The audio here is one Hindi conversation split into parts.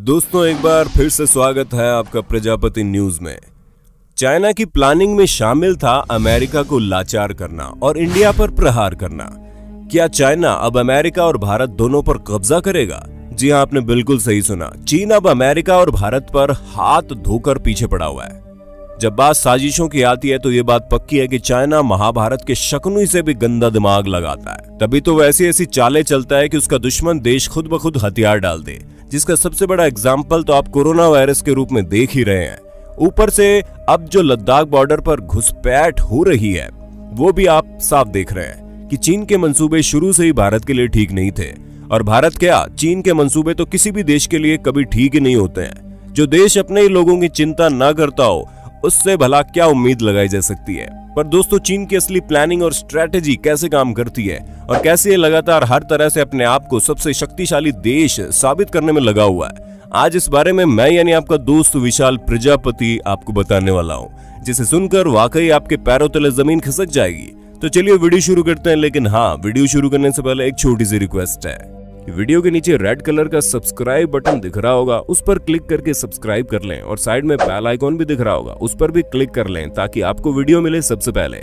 दोस्तों एक बार फिर से स्वागत है आपका प्रजापति न्यूज में। चाइना की प्लानिंग में शामिल था अमेरिका को लाचार करना और इंडिया पर प्रहार करना। क्या चाइना अब अमेरिका और भारत दोनों पर कब्जा करेगा? जी हां, आपने बिल्कुल सही सुना। चीन अब अमेरिका और भारत पर हाथ धोकर पीछे पड़ा हुआ है। जब बात साजिशों की आती है तो ये बात पक्की है कि चाइना महाभारत के शकुनी से भी गंदा दिमाग लगाता है। तभी तो वैसी ऐसी चालें चलता है कि उसका दुश्मन देश खुद ब खुद हथियार डाल दे, जिसका सबसे बड़ा एग्जाम्पल तो आप कोरोना वायरस के रूप में देख ही रहे हैं। ऊपर से अब जो लद्दाख बॉर्डर पर घुसपैठ हो रही है वो भी आप साफ देख रहे हैं कि चीन के मंसूबे शुरू से ही भारत के लिए ठीक नहीं थे। और भारत क्या, चीन के मंसूबे तो किसी भी देश के लिए कभी ठीक ही नहीं होते हैं। जो देश अपने ही लोगों की चिंता ना करता हो उससे भला क्या उम्मीद लगाई जा सकती है। पर दोस्तों, चीन की असली प्लानिंग और स्ट्रेटेजी कैसे काम करती है और कैसे ये लगातार हर तरह से अपने आप को सबसे शक्तिशाली देश साबित करने में लगा हुआ है, आज इस बारे में मैं यानी आपका दोस्त विशाल प्रजापति आपको बताने वाला हूँ, जिसे सुनकर वाकई आपके पैरों तले जमीन खिसक जाएगी। तो चलिए वीडियो शुरू करते हैं। लेकिन हाँ, वीडियो शुरू करने से पहले एक छोटी सी रिक्वेस्ट है। वीडियो के नीचे रेड कलर का सब्सक्राइब बटन दिख रहा होगा, उस पर क्लिक करके सब्सक्राइब कर लें और साइड में बेल आइकॉन भी दिख रहा होगा, उस पर भी क्लिक कर लें ताकि आपको वीडियो मिले सबसे पहले।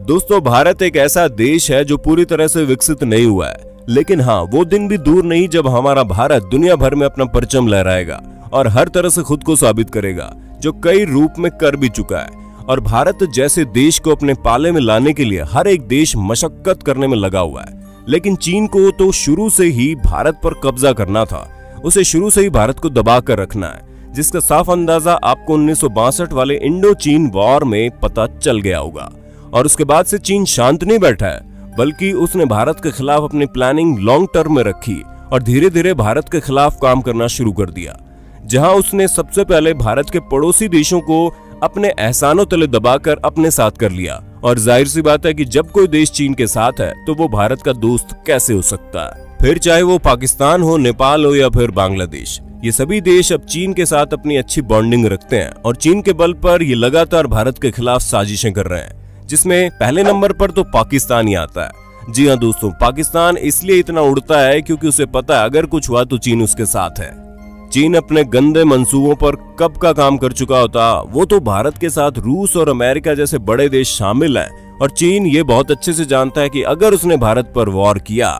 दोस्तों, भारत एक ऐसा देश है जो पूरी तरह से विकसित नहीं हुआ है, लेकिन हाँ, वो दिन भी दूर नहीं जब हमारा भारत दुनिया भर में अपना परचम लहराएगा और हर तरह से खुद को साबित करेगा, जो कई रूप में कर भी चुका है। और भारत जैसे देश को अपने पाले में लाने के लिए हर एक देश मशक्कत करने में लगा हुआ है। लेकिन चीन को तो शुरू से ही भारत पर कब्जा करना था, उसे शुरू से ही भारत को दबा कर रखना है, जिसका साफ अंदाजा आपको 1962 वाले इंडो चीन वॉर में पता चल गया होगा। और उसके बाद से चीन शांत नहीं बैठा है, बल्कि उसने भारत के खिलाफ अपनी प्लानिंग लॉन्ग टर्म में रखी और धीरे धीरे भारत के खिलाफ काम करना शुरू कर दिया। जहां उसने सबसे पहले भारत के पड़ोसी देशों को अपने एहसानों तले दबाकर अपने साथ कर लिया। और जाहिर सी बात है कि जब कोई देश चीन के साथ है तो वो भारत का दोस्त कैसे हो सकता है, फिर चाहे वो पाकिस्तान हो, नेपाल हो या फिर बांग्लादेश। ये सभी देश अब चीन के साथ अपनी अच्छी बॉन्डिंग रखते हैं और चीन के बल पर ये लगातार भारत के खिलाफ साजिशें कर रहे हैं, जिसमें पहले नंबर पर तो पाकिस्तान ही आता है। जी हाँ दोस्तों, पाकिस्तान इसलिए इतना उड़ता है क्योंकि उसे पता है अगर कुछ हुआ तो चीन उसके साथ है। चीन अपने गंदे मंसूबों पर कब का काम कर चुका होता, वो तो भारत के साथ रूस और अमेरिका जैसे बड़े देश शामिल हैं। और चीन ये बहुत अच्छे से जानता है कि अगर उसने भारत पर वॉर किया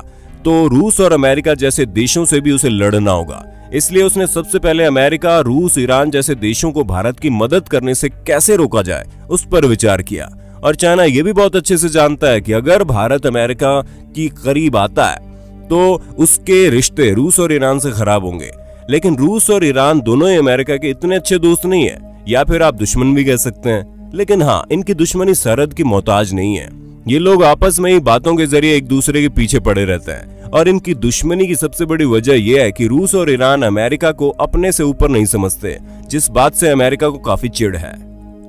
तो रूस और अमेरिका जैसे देशों से भी उसे लड़ना होगा। इसलिए उसने सबसे पहले अमेरिका, रूस, ईरान जैसे देशों को भारत की मदद करने से कैसे रोका जाए उस पर विचार किया। और चाइना ये भी बहुत अच्छे से जानता है कि अगर भारत अमेरिका की करीब आता है तो उसके रिश्ते रूस और ईरान से खराब होंगे। लेकिन रूस और ईरान दोनों ही अमेरिका के इतने अच्छे दोस्त नहीं है, या फिर आप दुश्मन भी कह सकते हैं। लेकिन हाँ, इनकी दुश्मनी सरहद की मोहताज नहीं है। ये लोग आपस में ही बातों के जरिए एक दूसरे के पीछे पड़े रहते हैं। और इनकी दुश्मनी की सबसे बड़ी वजह यह है कि रूस और ईरान अमेरिका को अपने से ऊपर नहीं समझते, जिस बात से अमेरिका को काफी चिढ़ है।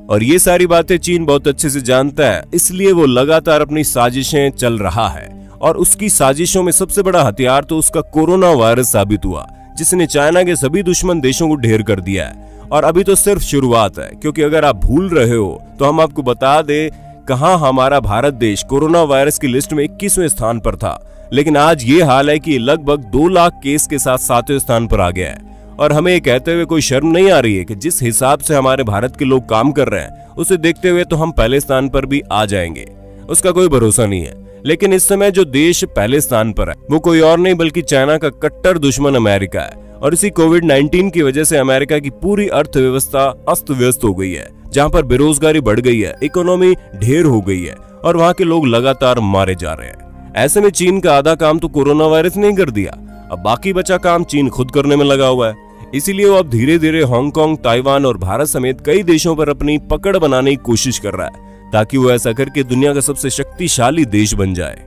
और ये सारी बातें चीन बहुत अच्छे से जानता है, इसलिए वो लगातार अपनी साजिशें चल रहा है। और उसकी साजिशों में सबसे बड़ा हथियार तो उसका कोरोना वायरस साबित हुआ, जिसने चाइना के सभी दुश्मन देशों को ढेर कर दिया है। और अभी तो सिर्फ शुरुआत है, क्योंकि अगर आप भूल रहे हो तो हम आपको बता दें कहां हमारा भारत देश कोरोना वायरस की लिस्ट में 21वें स्थान पर था, लेकिन आज ये हाल है कि लगभग 2 लाख केस के साथ 7वें स्थान पर आ गया है। और हमें ये कहते हुए कोई शर्म नहीं आ रही है कि जिस हिसाब से हमारे भारत के लोग काम कर रहे हैं उसे देखते हुए तो हम पहले स्थान पर भी आ जाएंगे, उसका कोई भरोसा नहीं है। लेकिन इस समय जो देश पहले स्थान पर है वो कोई और नहीं बल्कि चाइना का कट्टर दुश्मन अमेरिका है। और इसी कोविड-19 की वजह से अमेरिका की पूरी अर्थव्यवस्था अस्त व्यस्त हो गई है, जहां पर बेरोजगारी बढ़ गई है, इकोनॉमी ढेर हो गई है और वहां के लोग लगातार मारे जा रहे हैं। ऐसे में चीन का आधा काम तो कोरोना वायरस ने कर दिया, अब बाकी बचा काम चीन खुद करने में लगा हुआ है। इसीलिए वो अब धीरे धीरे हांगकांग, ताइवान और भारत समेत कई देशों पर अपनी पकड़ बनाने की कोशिश कर रहा है, ताकि वो ऐसा करके दुनिया का सबसे शक्तिशाली देश बन जाए।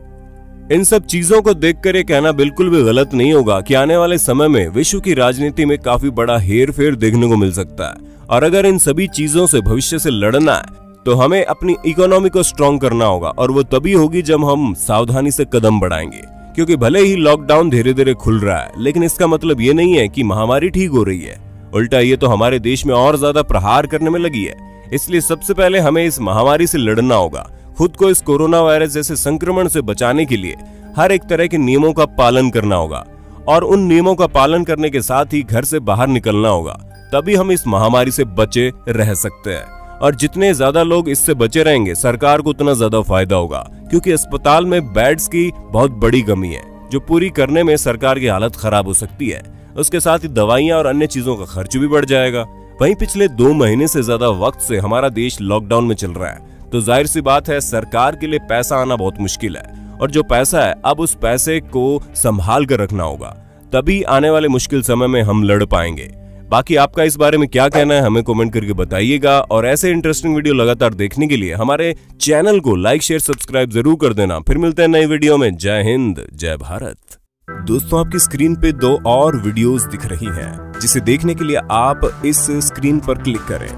इन सब चीजों को देखकर ये कहना बिल्कुल भी गलत नहीं होगा कि आने वाले समय में विश्व की राजनीति में काफी बड़ा हेरफेर देखने को मिल सकता है। और अगर इन सभी चीजों से भविष्य से लड़ना है तो हमें अपनी इकोनॉमी को स्ट्रॉन्ग करना होगा, और वो तभी होगी जब हम सावधानी से कदम बढ़ाएंगे। क्योंकि भले ही लॉकडाउन धीरे धीरे खुल रहा है, लेकिन इसका मतलब ये नहीं है कि महामारी ठीक हो रही है, उल्टा ये तो हमारे देश में और ज्यादा प्रहार करने में लगी है। इसलिए सबसे पहले हमें इस महामारी से लड़ना होगा। खुद को इस कोरोना वायरस जैसे संक्रमण से बचाने के लिए हर एक तरह के नियमों का पालन करना होगा और उन नियमों का पालन करने के साथ ही घर से बाहर निकलना होगा, तभी हम इस महामारी से बचे रह सकते हैं। और जितने ज्यादा लोग इससे बचे रहेंगे, सरकार को उतना ज्यादा फायदा होगा, क्योंकि अस्पताल में बेड्स की बहुत बड़ी कमी है, जो पूरी करने में सरकार की हालत खराब हो सकती है। उसके साथ ही दवाइयां और अन्य चीजों का खर्च भी बढ़ जाएगा। वहीं पिछले 2 महीने से ज्यादा वक्त से हमारा देश लॉकडाउन में चल रहा है, तो जाहिर सी बात है सरकार के लिए पैसा आना बहुत मुश्किल है, और जो पैसा है अब उस पैसे को संभाल कर रखना होगा, तभी आने वाले मुश्किल समय में हम लड़ पाएंगे। बाकी आपका इस बारे में क्या कहना है हमें कमेंट करके बताइएगा, और ऐसे इंटरेस्टिंग वीडियो लगातार देखने के लिए हमारे चैनल को लाइक शेयर सब्सक्राइब जरूर कर देना। फिर मिलते हैं नई वीडियो में। जय हिंद, जय भारत। दोस्तों, आपकी स्क्रीन पे 2 और वीडियोस दिख रही हैं, जिसे देखने के लिए आप इस स्क्रीन पर क्लिक करें।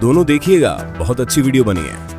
दोनों देखिएगा, बहुत अच्छी वीडियो बनी है।